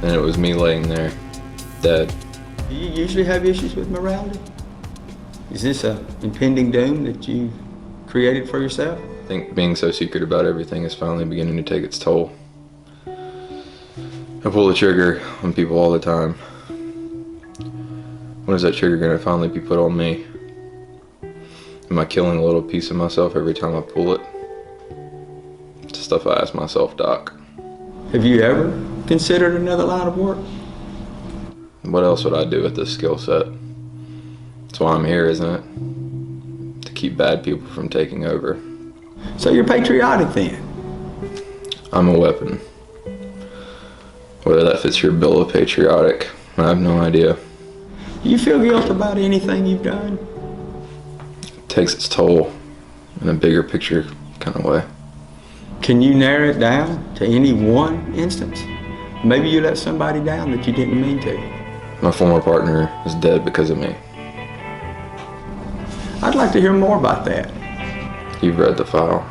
and it was me laying there, dead. Do you usually have issues with morality? Is this an impending doom that you created for yourself? I think being so secret about everything is finally beginning to take its toll. I pull the trigger on people all the time. When is that trigger gonna finally be put on me? Am I killing a little piece of myself every time I pull it? It's the stuff I ask myself, Doc. Have you ever considered another line of work? What else would I do with this skill set? That's why I'm here, isn't it? To keep bad people from taking over. So you're patriotic then? I'm a weapon. Whether that fits your bill of patriotic, I have no idea. Do you feel guilt about anything you've done? It takes its toll in a bigger picture kind of way. Can you narrow it down to any one instance? Maybe you let somebody down that you didn't mean to. My former partner is dead because of me. I'd like to hear more about that. You've read the file.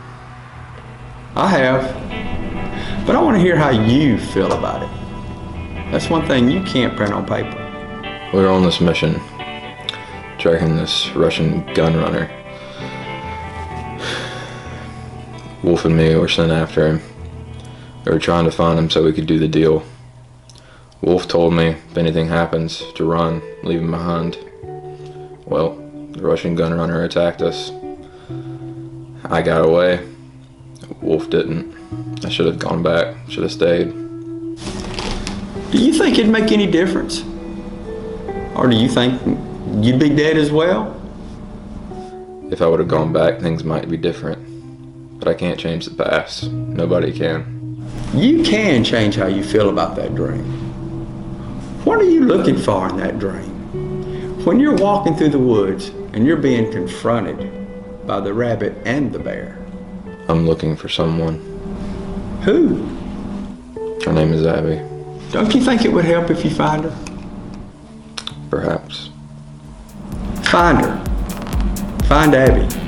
I have, but I want to hear how you feel about it. That's one thing you can't print on paper. We were on this mission, tracking this Russian gun runner. Wolf and me were sent after him. We were trying to find him so we could do the deal. Wolf told me if anything happens to run, leave him behind. Well, the Russian gun runner attacked us. I got away. Wolf didn't. I should have gone back, should have stayed. Do you think it'd make any difference? Or do you think you'd be dead as well? If I would have gone back, things might be different. But I can't change the past. Nobody can. You can change how you feel about that dream. What are you looking for in that dream? When you're walking through the woods and you're being confronted by the rabbit and the bear. I'm looking for someone. Who? Her name is Abbi. Don't you think it would help if you find her? Perhaps. Find her. Find Abbi.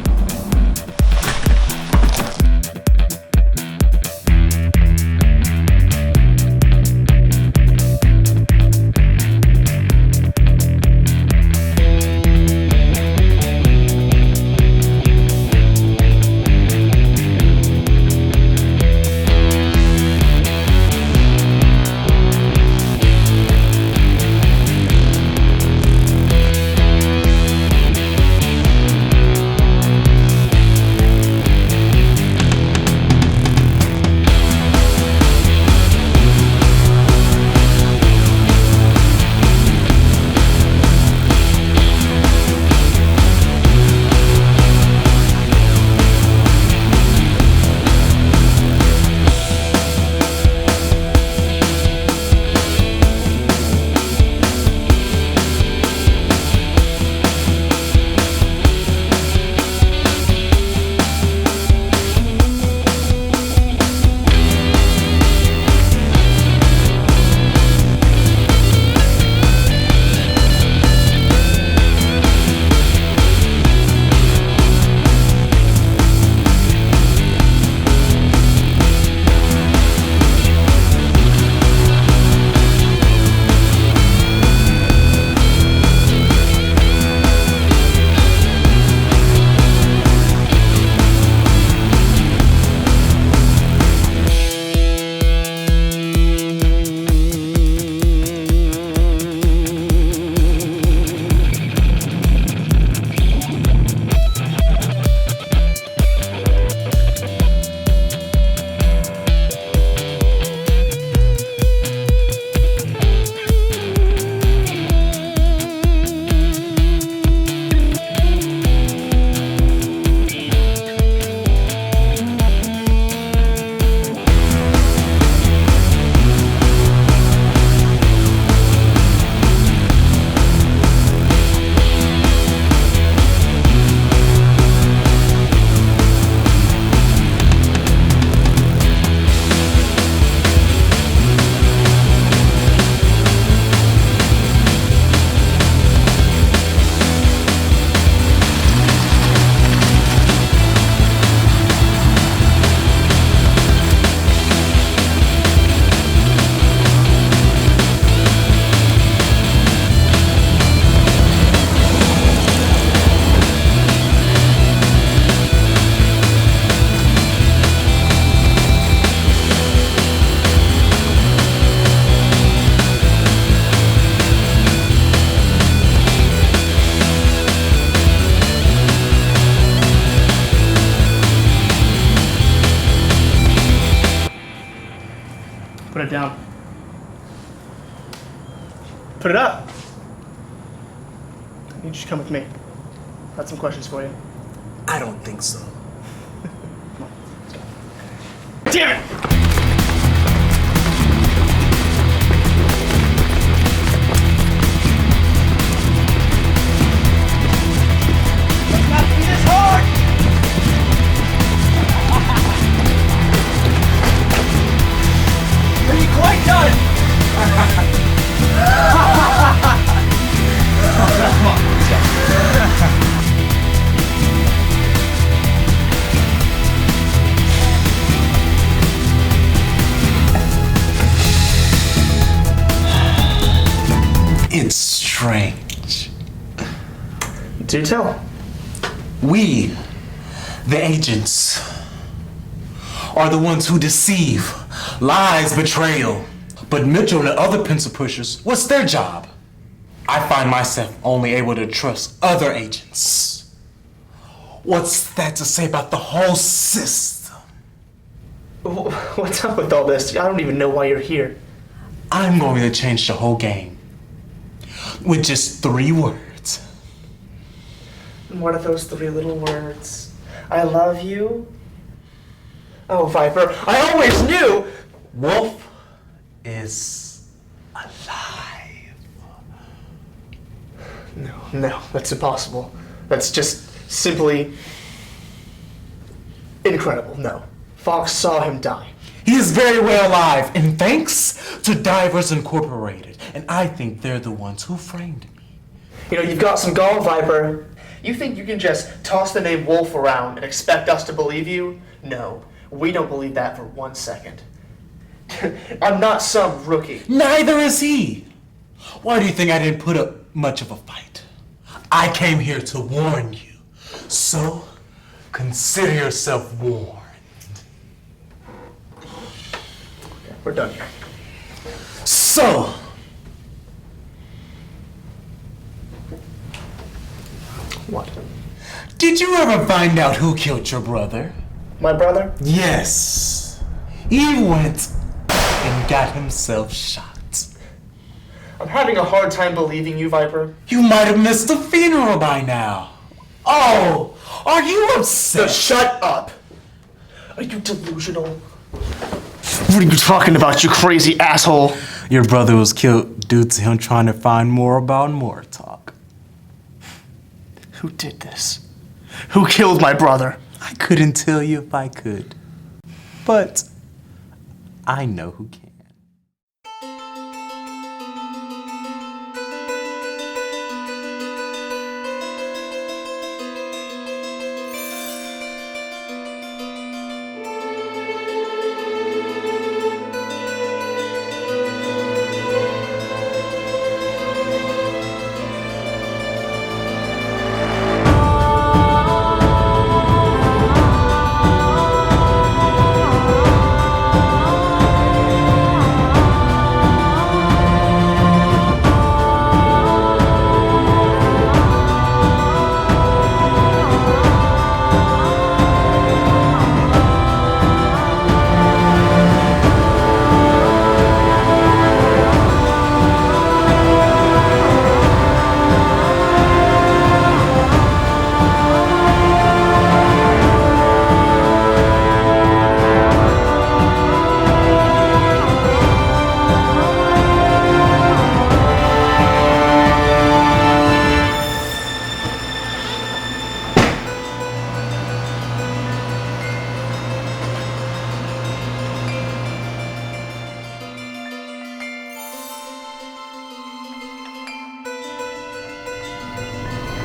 down. Put it up. You just come with me. I got some questions for you. I don't think so. Come on, let's go. Damn it! Let's not be this hard! Are you quite done? Come on, let's go. It's strange. Do tell. We, the agents, are the ones who deceive, lies, betrayal. But Mitchell and the other pencil pushers, what's their job? I find myself only able to trust other agents. What's that to say about the whole system? What's up with all this? I don't even know why you're here. I'm going to change the whole game with just 3 words. What are those 3 little words? I love you. Oh, Viper, I always knew! Wolf is alive. No, that's impossible. That's just simply incredible. No. Fox saw him die. He is very well alive, and thanks to Divers Incorporated. And I think they're the ones who framed me. You know, you've got some gall, Viper. You think you can just toss the name Wolf around and expect us to believe you? No, we don't believe that for 1 second. I'm not some rookie. Neither is he. Why do you think I didn't put up much of a fight? I came here to warn you. So, consider yourself warned. We're done here. So, What? did you ever find out who killed your brother? My brother? Yes. He went and got himself shot. I'm having a hard time believing you, Viper. You might have missed the funeral by now. Oh, are you upset? No, shut up! Are you delusional? What are you talking about, you crazy asshole? Your brother was killed due to him trying to find more about more talk. Who did this? Who killed my brother? I couldn't tell you if I could. But I know who can.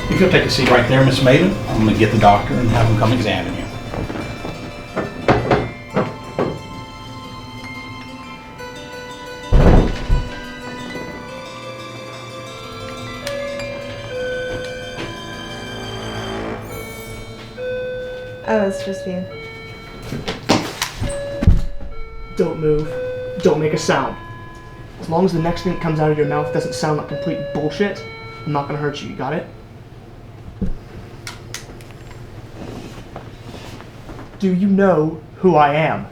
If you'll take a seat right there, Miss Maibum, I'm going to get the doctor and have him come examine you. Oh, it's just you. Don't move. Don't make a sound. As long as the next thing that comes out of your mouth doesn't sound like complete bullshit, I'm not gonna hurt you. You got it? Do you know who I am?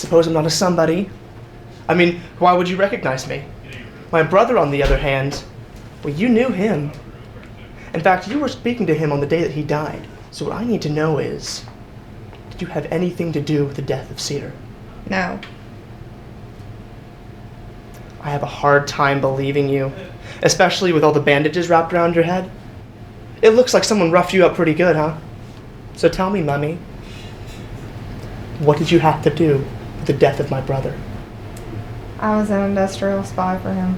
suppose I'm not a somebody. I mean, why would you recognize me? My brother, on the other hand, well, you knew him. In fact, you were speaking to him on the day that he died. So what I need to know is, did you have anything to do with the death of Cedar? No. I have a hard time believing you, especially with all the bandages wrapped around your head. It looks like someone roughed you up pretty good, huh? So tell me, Mummy, what did you have to do with the death of my brother? I was an industrial spy for him.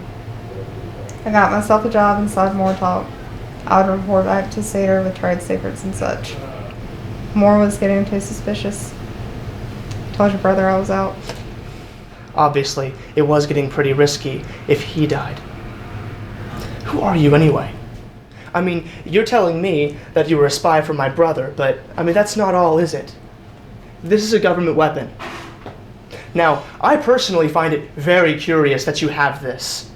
I got myself a job inside Moortalk. I would report back to Cedar with trade secrets and such. Moore was getting too suspicious. Told your brother I was out. Obviously, it was getting pretty risky if he died. Who are you anyway? I mean, you're telling me that you were a spy for my brother, but, I mean, that's not all, is it? This is a government weapon. Now, I personally find it very curious that you have this.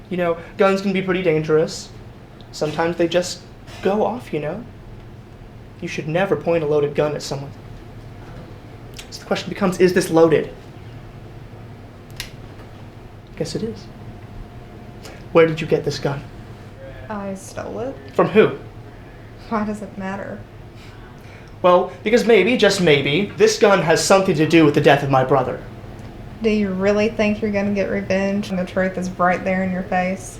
You know, guns can be pretty dangerous. Sometimes they just go off, you know? You should never point a loaded gun at someone. So the question becomes, is this loaded? Guess it is. Where did you get this gun? I stole it. From who? Why does it matter? Well, because maybe, just maybe, this gun has something to do with the death of my brother. Do you really think you're gonna get revenge and the truth is right there in your face?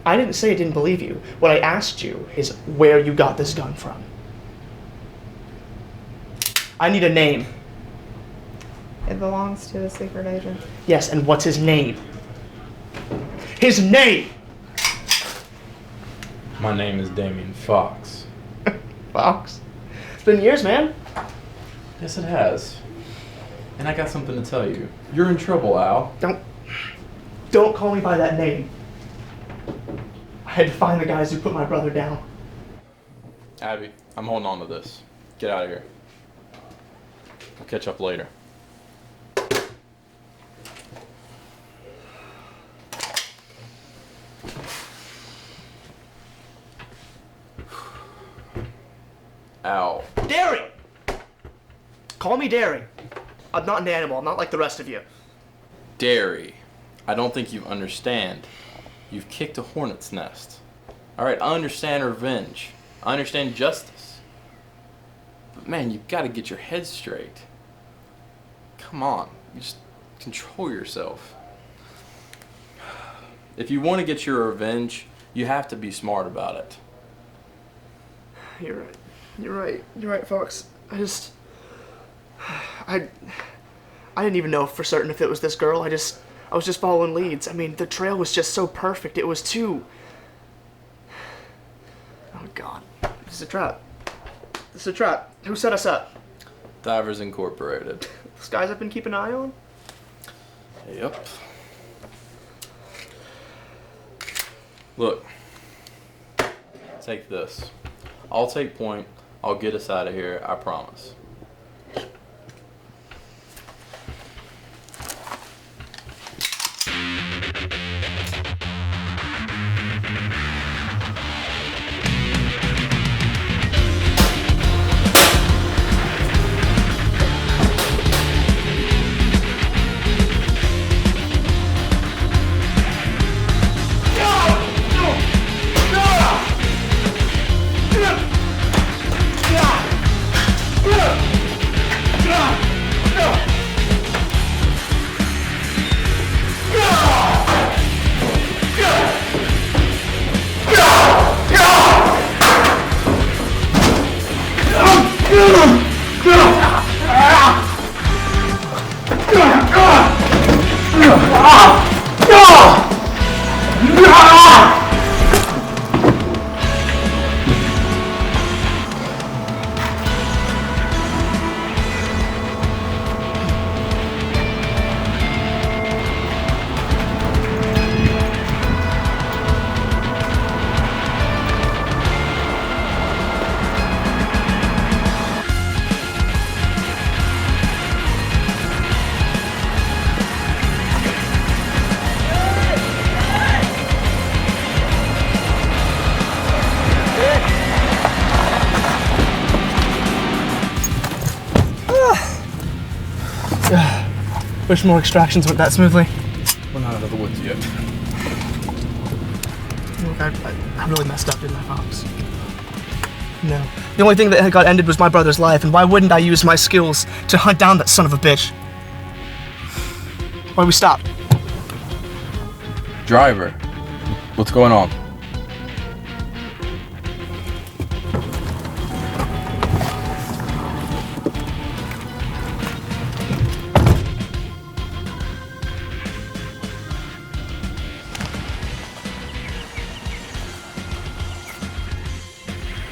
I didn't say I didn't believe you. What I asked you is where you got this gun from. I need a name. It belongs to a secret agent. Yes, and what's his name? His name! My name is Dameon Fox. Fox. It's been years, man. Yes, it has. And I got something to tell you. You're in trouble, Al. Don't call me by that name. I had to find the guys who put my brother down. Abbi, I'm holding on to this. Get out of here. I'll catch up later. Al. Dairy! Call me Dairy. I'm not an animal. I'm not like the rest of you. Dairy. I don't think you understand. You've kicked a hornet's nest. Alright, I understand revenge. I understand justice. But man, you've got to get your head straight. Come on. You just control yourself. If you want to get your revenge, you have to be smart about it. You're right. You're right, Fox. I didn't even know for certain if it was this girl. I was just following leads. I mean, the trail was just so perfect. It was too... Oh, God. This is a trap. This is a trap. Who set us up? Divers Incorporated. Those guys I've been keeping an eye on? Yep. Look. Take this. I'll take point. I'll get us out of here, I promise. Wish more extractions went that smoothly. We're not out of the woods yet. Look, I really messed up, didn't I, Pops? No. The only thing that got ended was my brother's life, and why wouldn't I use my skills to hunt down that son of a bitch? Why we stop? Driver, what's going on?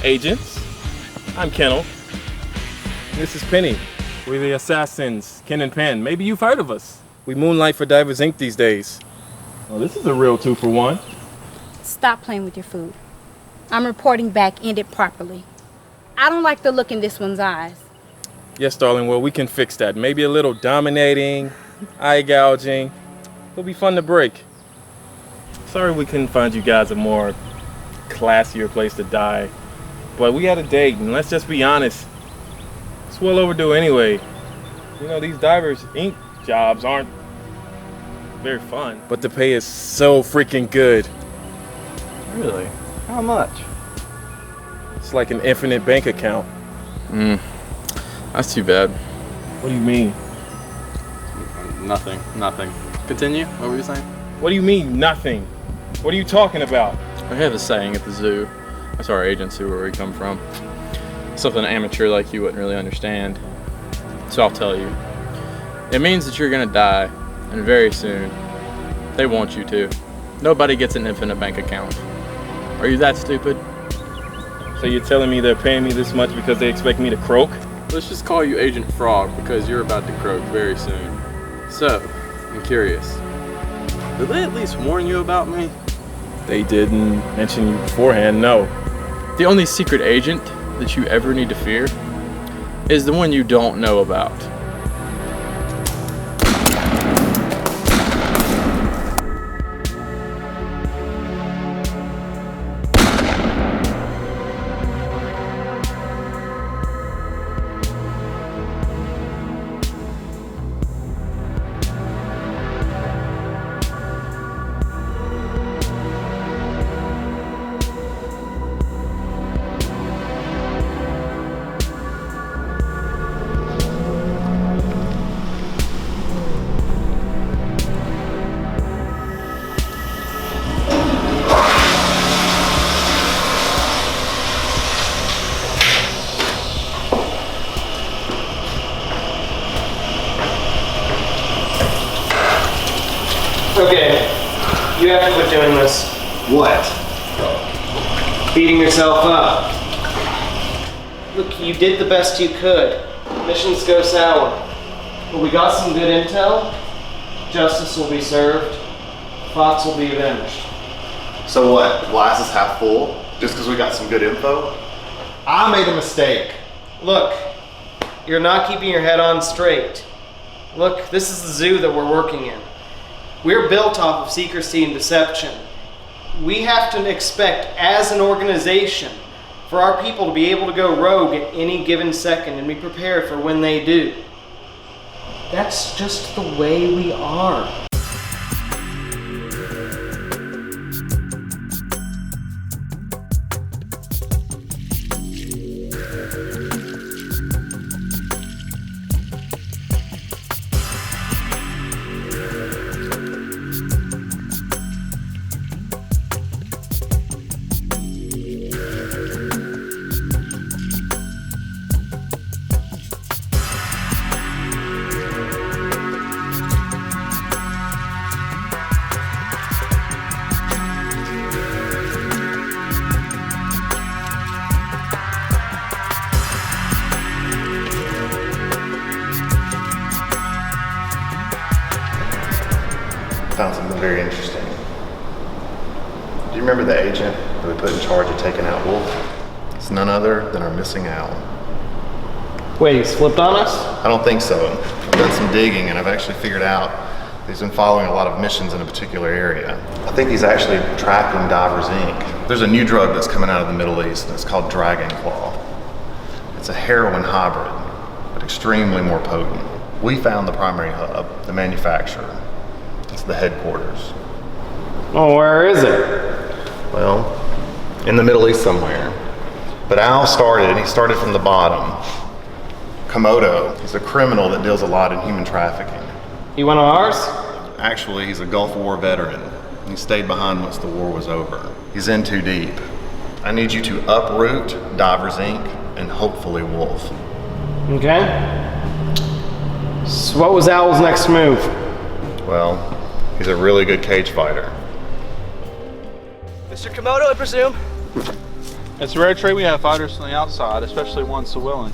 Agents, I'm Kennel. This is Penny. We're the assassins, Ken and Penn. Maybe you've heard of us. We moonlight for Divers Inc. these days. Well, this is a real 2-for-1. Stop playing with your food. I'm reporting back, end it properly. I don't like the look in this one's eyes. Yes, darling, well, we can fix that. Maybe a little dominating, eye gouging. It'll be fun to break. Sorry we couldn't find you guys a more classier place to die. But we had a date, and let's just be honest. It's well overdue anyway. You know, these Divers Inc. jobs aren't very fun. But the pay is so freaking good. Really? How much? It's like an infinite bank account. That's too bad. What do you mean? Nothing. Continue. What were you saying? What do you mean, nothing? What are you talking about? We have a saying at the zoo. That's our agency where we come from. Something an amateur like you wouldn't really understand. So I'll tell you. It means that you're gonna die, and very soon. They want you to. Nobody gets an infinite bank account. Are you that stupid? So you're telling me they're paying me this much because they expect me to croak? Let's just call you Agent Frog because you're about to croak very soon. So, I'm curious. Did they at least warn you about me? They didn't mention you beforehand, no. The only secret agent that you ever need to fear is the one you don't know about. Okay, you have to quit doing this. What? Beating yourself up. Look, you did the best you could. Missions go sour. But we got some good intel. Justice will be served. Fox will be avenged. So what? Glass is half full? Just because we got some good info? I made a mistake. Look, you're not keeping your head on straight. Look, this is the zoo that we're working in. We're built off of secrecy and deception. We have to expect, as an organization, for our people to be able to go rogue at any given second and be prepared for when they do. That's just the way we are. Found something very interesting. Do you remember the agent that we put in charge of taking out Wolf? It's none other than our missing owl. Wait, he's flipped on us? I don't think so. I've done some digging and I've actually figured out that he's been following a lot of missions in a particular area. I think he's actually tracking Divers Inc. There's a new drug that's coming out of the Middle East and it's called Dragon Claw. It's a heroin hybrid, but extremely more potent. We found the primary hub, the manufacturer. It's the headquarters. Oh, where is it? Well, in the Middle East somewhere. But Al started, and he started from the bottom. Komodo, he's a criminal that deals a lot in human trafficking. You one of ours? Actually, he's a Gulf War veteran. He stayed behind once the war was over. He's in too deep. I need you to uproot Divers Inc. and hopefully Wolf. Okay. So what was Owl's next move? Well, he's a really good cage fighter. Mr. Komodo, I presume? It's a rare trait we have fighters from the outside, especially ones so willing.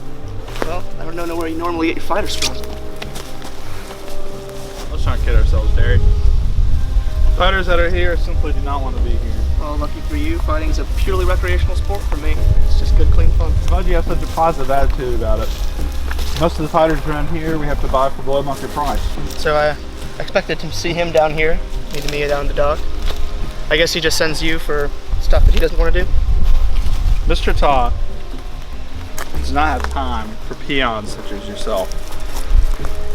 Well, I don't know where you normally get your fighters from. Let's not kid ourselves, Derek. Fighters that are here simply do not want to be here. Well, lucky for you, fighting is a purely recreational sport for me. It's just good, clean fun. I'm glad you have such a positive attitude about it. Most of the fighters around here we have to buy for below market price. So I expected to see him down here, meeting me down the dock. I guess he just sends you for stuff that he doesn't want to do? Mr. Ta does not have time for peons such as yourself.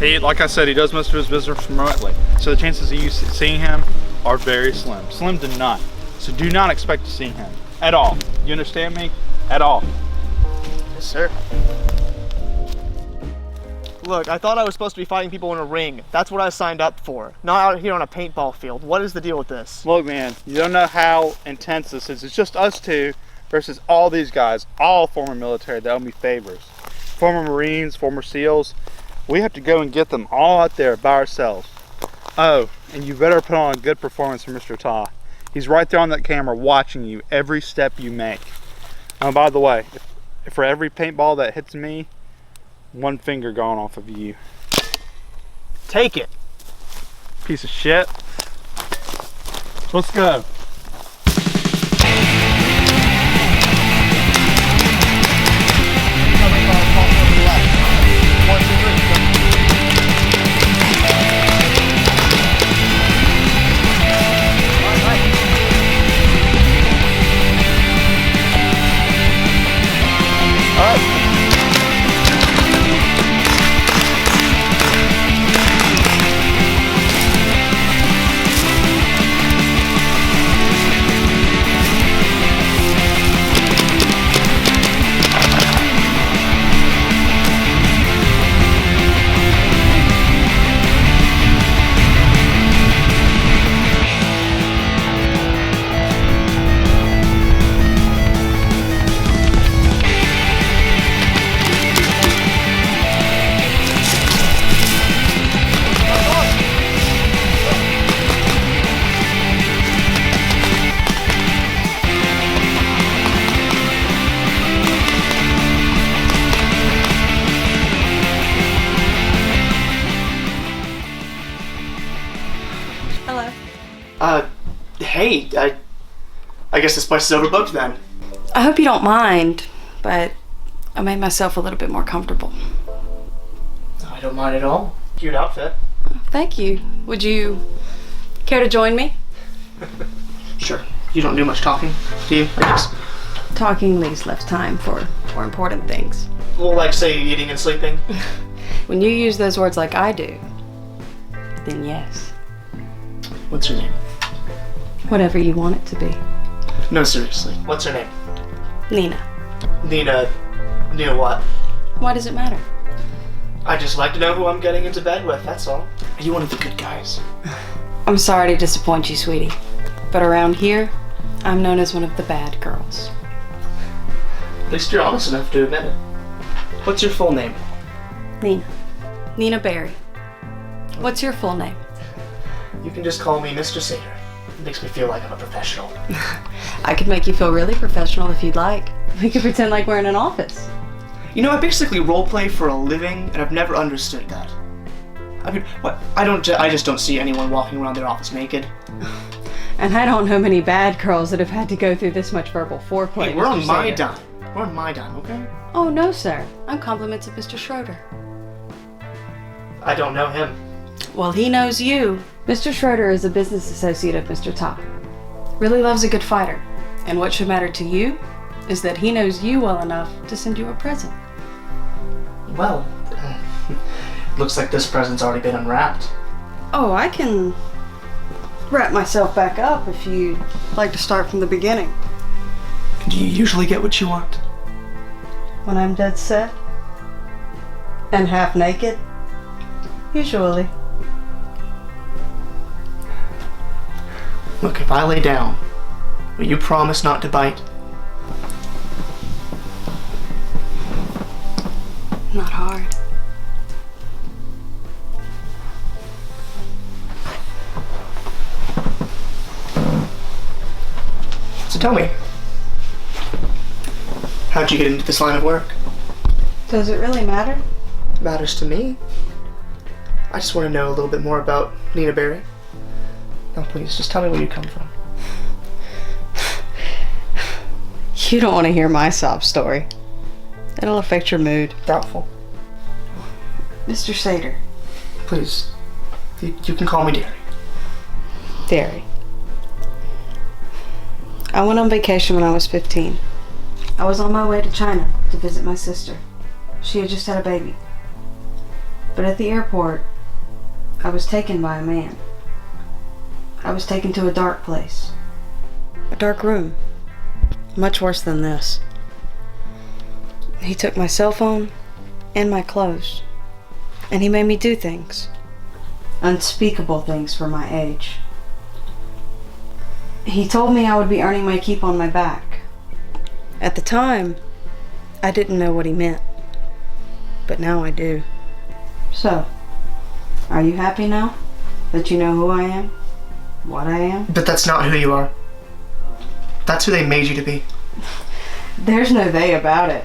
He, like I said, he does most of his business remotely. So the chances of you seeing him are very slim. Slim to none. So do not expect to see him at all. You understand me? At all. Yes, sir. Look, I thought I was supposed to be fighting people in a ring. That's what I signed up for. Not out here on a paintball field. What is the deal with this? Look, man, you don't know how intense this is. It's just us two versus all these guys, all former military that owe me favors. Former Marines, former SEALs. We have to go and get them all out there by ourselves. Oh, and you better put on a good performance for Mr. Ta. He's right there on that camera watching you every step you make. Oh, by the way, if for every paintball that hits me, one finger gone off of you. Take it. Piece of shit. Let's go. Hey, I guess this place is overbooked then. I hope you don't mind, but I made myself a little bit more comfortable. I don't mind at all. Cute outfit. Thank you. Would you care to join me? Sure. You don't do much talking, do you, I guess? Talking leaves less time for more important things. Well, like, say, eating and sleeping? When you use those words like I do, then yes. What's her name? Whatever you want it to be. No, seriously. What's her name? Nina. Nina what? Why does it matter? I just like to know who I'm getting into bed with, that's all. Are you one of the good guys? I'm sorry to disappoint you, sweetie, but around here, I'm known as one of the bad girls. At least you're honest enough to admit it. What's your full name? Nina. Nina Barry. What's your full name? You can just call me Mr. Sater. It makes me feel like I'm a professional. I could make you feel really professional if you'd like. We could pretend like we're in an office. You know, I basically roleplay for a living, and I've never understood that. I mean, what? I just don't see anyone walking around their office naked. And I don't know many bad girls that have had to go through this much verbal foreplay. Hey, we're on Mr. my Sater. dime. We're on my dime, okay? Oh, no, sir. I'm compliments of Mr. Schroeder. I don't know him. Well, he knows you. Mr. Schroeder is a business associate of Mr. Ta. Really loves a good fighter. And what should matter to you is that he knows you well enough to send you a present. Well, Looks like this present's already been unwrapped. Oh, I can wrap myself back up if you'd like to start from the beginning. Do you usually get what you want? When I'm dead set and half naked? Usually. Look, if I lay down, will you promise not to bite? Not hard. So tell me, how'd you get into this line of work? Does it really matter? It matters to me. I just want to know a little bit more about Nina Barry. Now please, just tell me where you come from. You don't want to hear my sob story. It'll affect your mood. Doubtful. Mr. Sater. Please, you can call me Derry. Derry. I went on vacation when I was 15. I was on my way to China to visit my sister. She had just had a baby. But at the airport, I was taken by a man. I was taken to a dark place. A dark room. Much worse than this. He took my cell phone and my clothes. And he made me do things. Unspeakable things for my age. He told me I would be earning my keep on my back. At the time, I didn't know what he meant. But now I do. So, are you happy now? That you know who I am? What I am? But that's not who you are. That's who they made you to be. There's no they about it.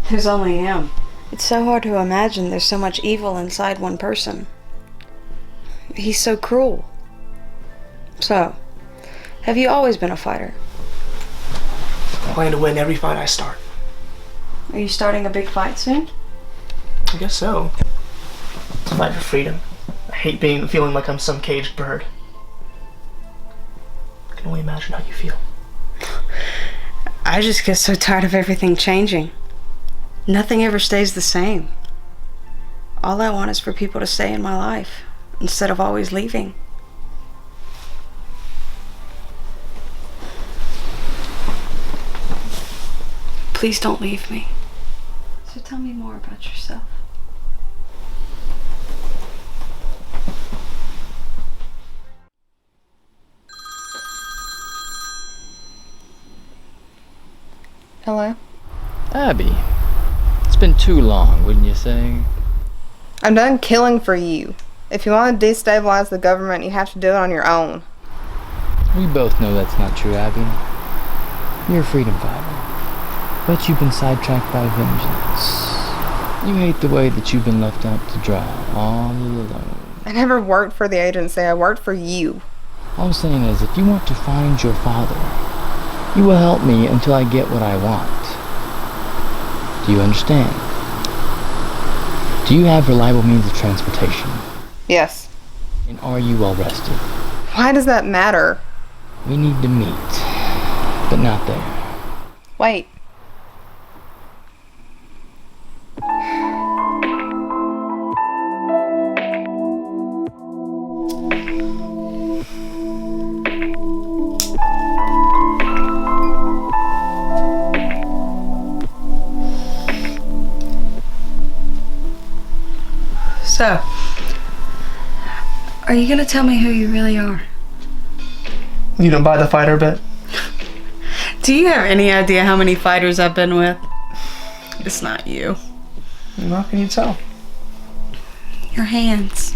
There's only him. It's so hard to imagine there's so much evil inside one person. He's so cruel. So, have you always been a fighter? I plan to win every fight I start. Are you starting a big fight soon? I guess so. It's a fight for freedom. I hate feeling like I'm some caged bird. I can only imagine how you feel. I just get so tired of everything changing. Nothing ever stays the same. All I want is for people to stay in my life instead of always leaving. Please don't leave me. So tell me more about yourself. Hello? Abbi, it's been too long, wouldn't you say? I'm done killing for you. If you want to destabilize the government, you have to do it on your own. We both know that's not true, Abbi. You're a freedom fighter, but you've been sidetracked by vengeance. You hate the way that you've been left out to dry, all alone. I never worked for the agency, I worked for you. All I'm saying is, if you want to find your father, you will help me until I get what I want. Do you understand? Do you have reliable means of transportation? Yes. And are you well rested? Why does that matter? We need to meet, but not there. Wait. So, are you gonna tell me who you really are? You don't buy the fighter bit? Do you have any idea how many fighters I've been with? It's not you. How can you tell? Your hands.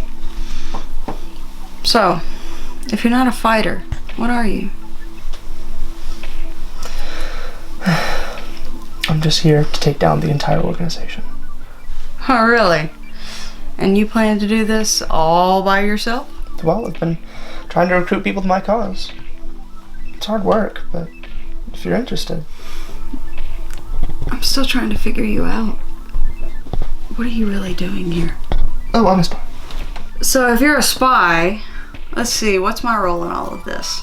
So, if you're not a fighter, what are you? I'm just here to take down the entire organization. Oh, really? And you plan to do this all by yourself? Well, I've been trying to recruit people to my cause. It's hard work, but if you're interested. I'm still trying to figure you out. What are you really doing here? Oh, I'm a spy. So if you're a spy, let's see, what's my role in all of this?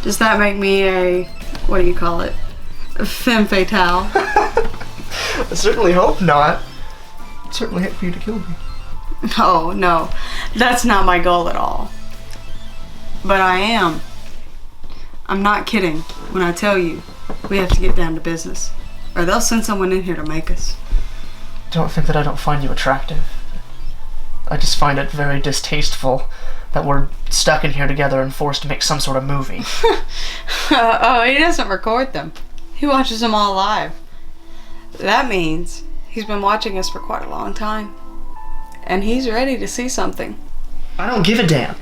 Does that make me a, what do you call it? A femme fatale? I certainly hope not. I'd certainly hate for you to kill me. Oh, no. That's not my goal at all. But I am. I'm not kidding when I tell you we have to get down to business, or they'll send someone in here to make us. Don't think that I don't find you attractive. I just find it very distasteful that we're stuck in here together and forced to make some sort of movie. Oh, he doesn't record them. He watches them all live. That means he's been watching us for quite a long time. And he's ready to see something. I don't give a damn.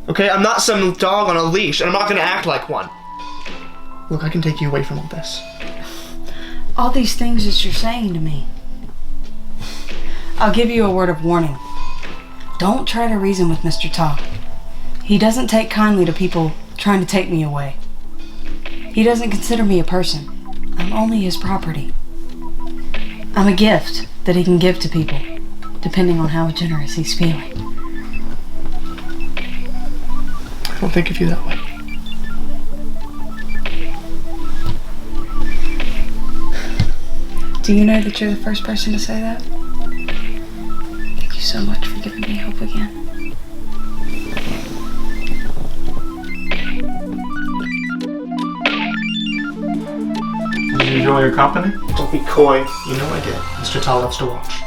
Okay, I'm not some dog on a leash, and I'm not gonna act like one. Look, I can take you away from all this. All these things that you're saying to me. I'll give you a word of warning. Don't try to reason with Mr. Ta. He doesn't take kindly to people trying to take me away. He doesn't consider me a person. I'm only his property. I'm a gift that he can give to people, depending on how generous he's feeling. I don't think of you that way. Do you know that you're the first person to say that? Thank you so much for giving me hope again. Did you enjoy your company? Don't be coy. You know I did. Mr. Ta loves to watch.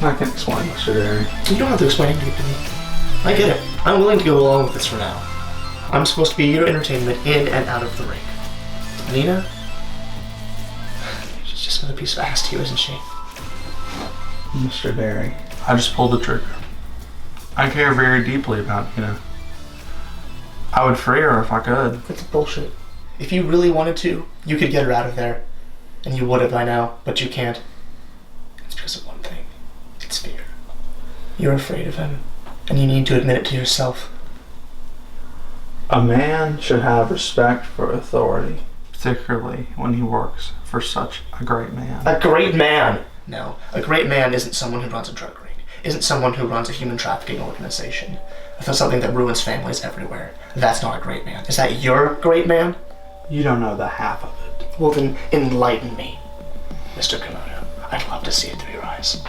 I can explain, Mr. Derry. You don't have to explain anything to me. I get it. I'm willing to go along with this for now. I'm supposed to be your entertainment in and out of the ring. Nina? She's just another piece of ass to you, isn't she? Mr. Derry, I just pulled the trigger. I care very deeply about Nina. I would free her if I could. That's bullshit. If you really wanted to, you could get her out of there. And you would have by now, but you can't. It's because of one thing. It's fear. You're afraid of him, and you need to admit it to yourself. A man should have respect for authority, particularly when he works for such a great man. A great man? No, a great man isn't someone who runs a drug ring, isn't someone who runs a human trafficking organization. That's something that ruins families everywhere. That's not a great man. Is that your great man? You don't know the half of it. Well then, enlighten me, Mr. Komodo. I'd love to see it through your eyes.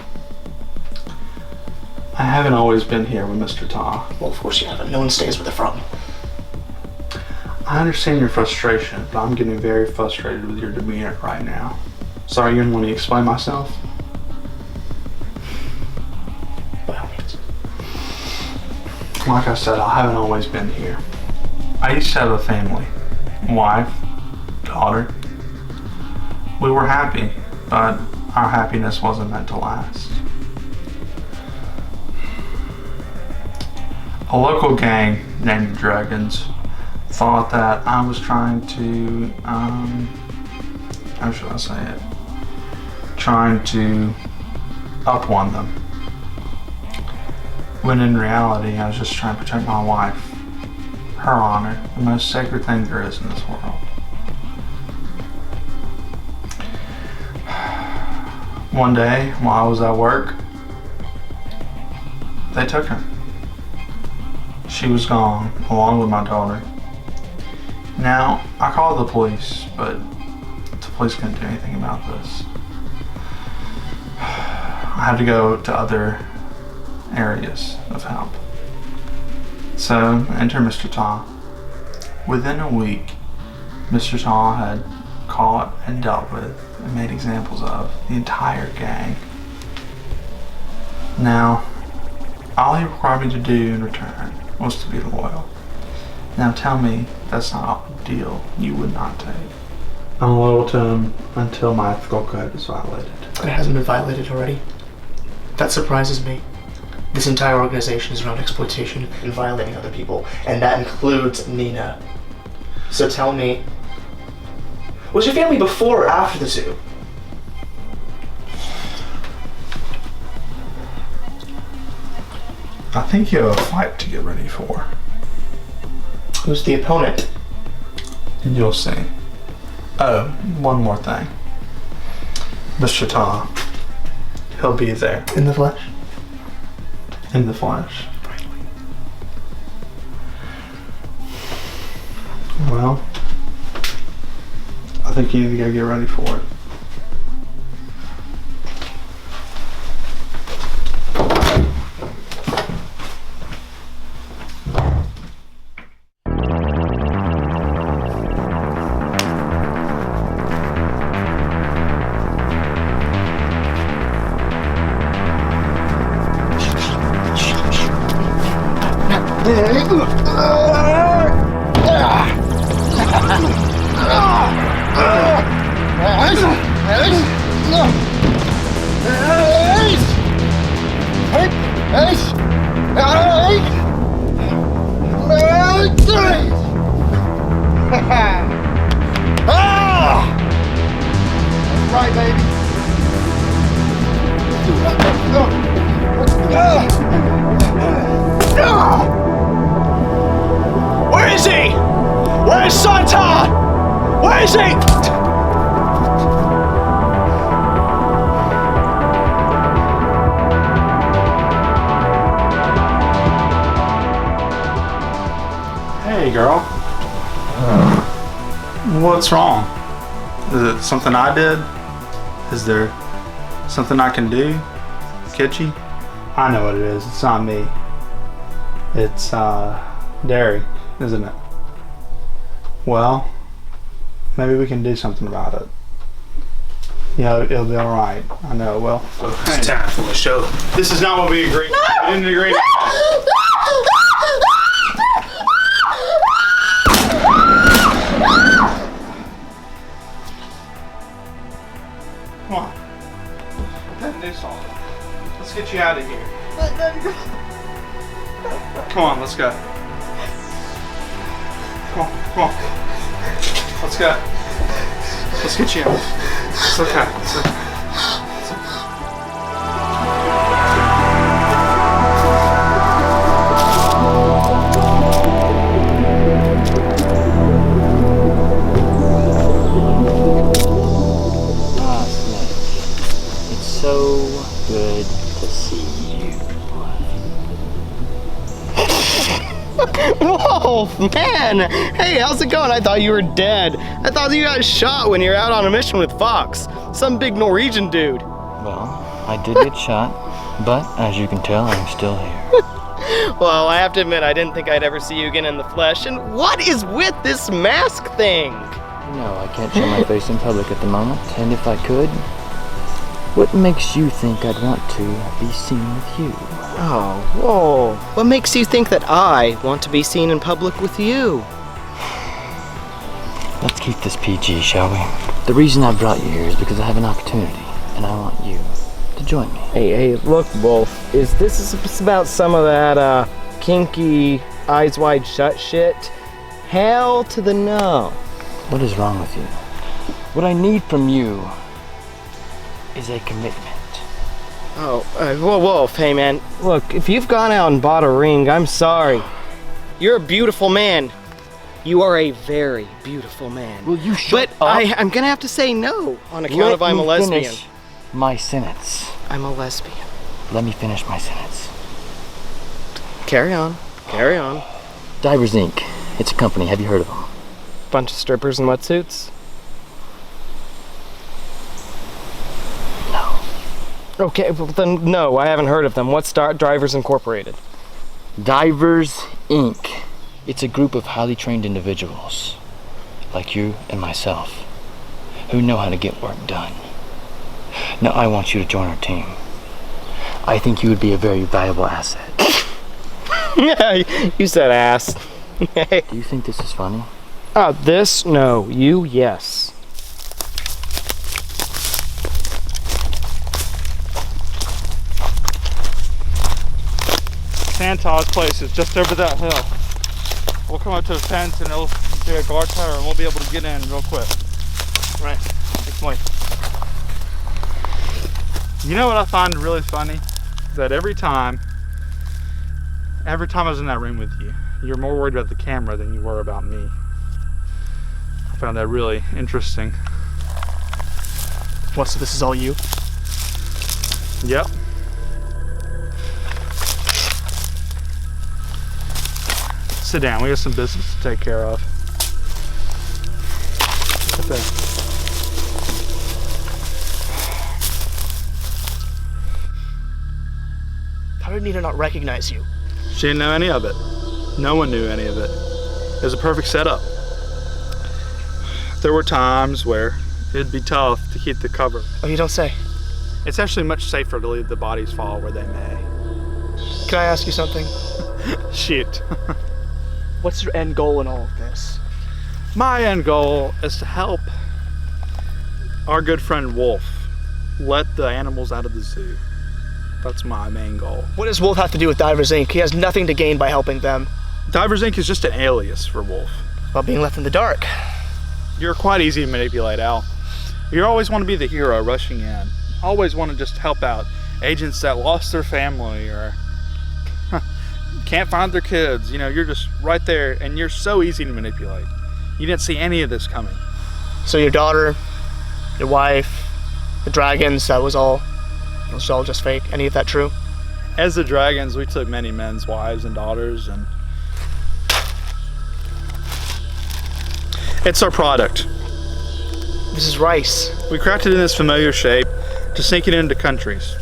I haven't always been here with Mr. Ta. Well, of course you haven't. No one stays where they're from. I understand your frustration, but I'm getting very frustrated with your demeanor right now. So are you going to let me explain myself? By all means. Like I said, I haven't always been here. I used to have a family. Wife, daughter. We were happy, but our happiness wasn't meant to last. A local gang named the Dragons thought that I was trying to, how should I say it? Trying to up-one them. When in reality, I was just trying to protect my wife, her honor, the most sacred thing there is in this world. One day, while I was at work, they took her. She was gone, along with my daughter. Now, I called the police, but the police couldn't do anything about this. I had to go to other areas of help. So, enter Mr. Ta. Within a week, Mr. Ta had caught and dealt with and made examples of the entire gang. Now, all he required me to do in return was to be loyal. Now tell me that's not a deal you would not take. I'm loyal to him until my ethical code is violated. It hasn't been violated already. That surprises me. This entire organization is around exploitation and violating other people, and that includes Nina. So tell me, was your family before or after the zoo? I think you have a fight to get ready for. Who's the opponent? You'll see. Oh, one more thing. Mr. Ta, he'll be there. In the flesh? In the flesh. Well, I think you need to go get ready for it. crazy! Hey, girl. What's wrong? Is it something I did? Is there something I can do? Kitschy? I know what it is. It's not me. It's, dairy, isn't it? Well, maybe we can do something about it. Yeah, it'll be alright. I know it will. It's time for a show. This is not what we agreed. No! We didn't agree. Come on. Let's get you out of here. Come on, let's go. Come on, come on. Let's go. Let's get you out. It's okay. It's okay. So good to see you. Whoa, man! Hey, how's it going? I thought you were dead. I thought you got shot when you were out on a mission with Fox. Some big Norwegian dude. Well, I did get shot, but as you can tell, I'm still here. Well, I have to admit, I didn't think I'd ever see you again in the flesh. And what is with this mask thing? No, I can't show my face in public at the moment, and if I could, what makes you think I'd want to be seen with you? Oh, whoa. What makes you think that I want to be seen in public with you? Let's keep this PG, shall we? The reason I brought you here is because I have an opportunity, and I want you to join me. Hey, look, Wolf. Is this about some of that, kinky, eyes wide shut shit? Hell to the no. What is wrong with you? What I need from you is a commitment. Oh, whoa, Wolf, hey man, look, if you've gone out and bought a ring, I'm sorry. You're a beautiful man. You are a very beautiful man. Will you shut up? But I'm gonna have to say no on account of I'm a lesbian. Finish my sentence. I'm a lesbian. Let me finish my sentence. Carry on, carry on. Divers Inc. It's a company, have you heard of them? Bunch of strippers in wetsuits? Okay, well then, no, I haven't heard of them. What's Drivers Incorporated? Divers Inc. It's a group of highly trained individuals, like you and myself, who know how to get work done. Now I want you to join our team. I think you would be a very valuable asset. Yeah, you said ass. Do you think this is funny? This? No. You? Yes. Santa's place is just over that hill. We'll come up to the fence and it'll do a guard tower and we'll be able to get in real quick. Right. Explain. You know what I find really funny? That every time I was in that room with you, you're more worried about the camera than you were about me. I found that really interesting. What, so this is all you? Yep. Sit down, we have some business to take care of. Sit there. How did Nina not recognize you? She didn't know any of it. No one knew any of it. It was a perfect setup. There were times where it'd be tough to keep the cover. Oh, you don't say. It's actually much safer to leave the bodies fall where they may. Can I ask you something? Shoot. What's your end goal in all of this? My end goal is to help our good friend Wolf let the animals out of the zoo. That's my main goal. What does Wolf have to do with Divers Inc.? He has nothing to gain by helping them. Divers Inc. is just an alias for Wolf. About being left in the dark. You're quite easy to manipulate, Al. You always want to be the hero rushing in. Always want to just help out agents that lost their family or can't find their kids. You know, you're just right there and you're so easy to manipulate. You didn't see any of this coming. So your daughter, your wife, the dragons, that was all just fake. Any of that true? As the dragons, we took many men's wives and daughters, and it's our product. This is rice. We cracked it in this familiar shape to sink it into countries.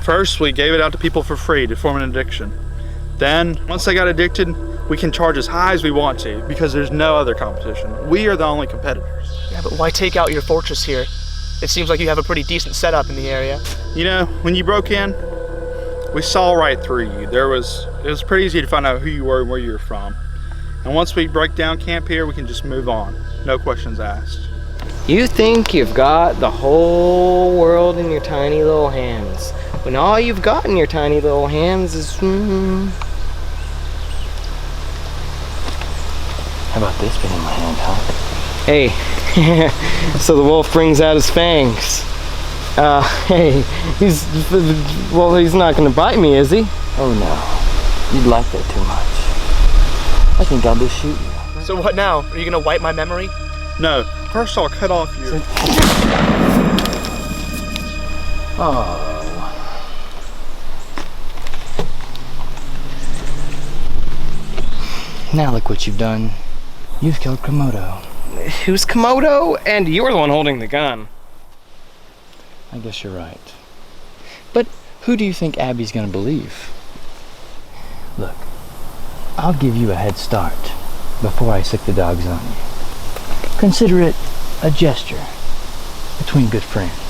First, we gave it out to people for free to form an addiction. Then, once they got addicted, we can charge as high as we want to because there's no other competition. We are the only competitors. Yeah, but why take out your fortress here? It seems like you have a pretty decent setup in the area. You know, when you broke in, we saw right through you. It was pretty easy to find out who you were and where you were from. And once we break down camp here, we can just move on. No questions asked. You think you've got the whole world in your tiny little hands, when all you've got in your tiny little hands is... How about this been in my hand, huh? Hey, so the wolf brings out his fangs. Hey, he's not gonna bite me, is he? Oh no, you'd like that too much. I think I'll just shoot you. So what now? Are you gonna wipe my memory? No, first I'll cut off your... Oh. Now look what you've done. You've killed Komodo. Who's Komodo? And you're the one holding the gun. I guess you're right. But who do you think Abby's gonna believe? Look, I'll give you a head start before I sick the dogs on you. Consider it a gesture between good friends.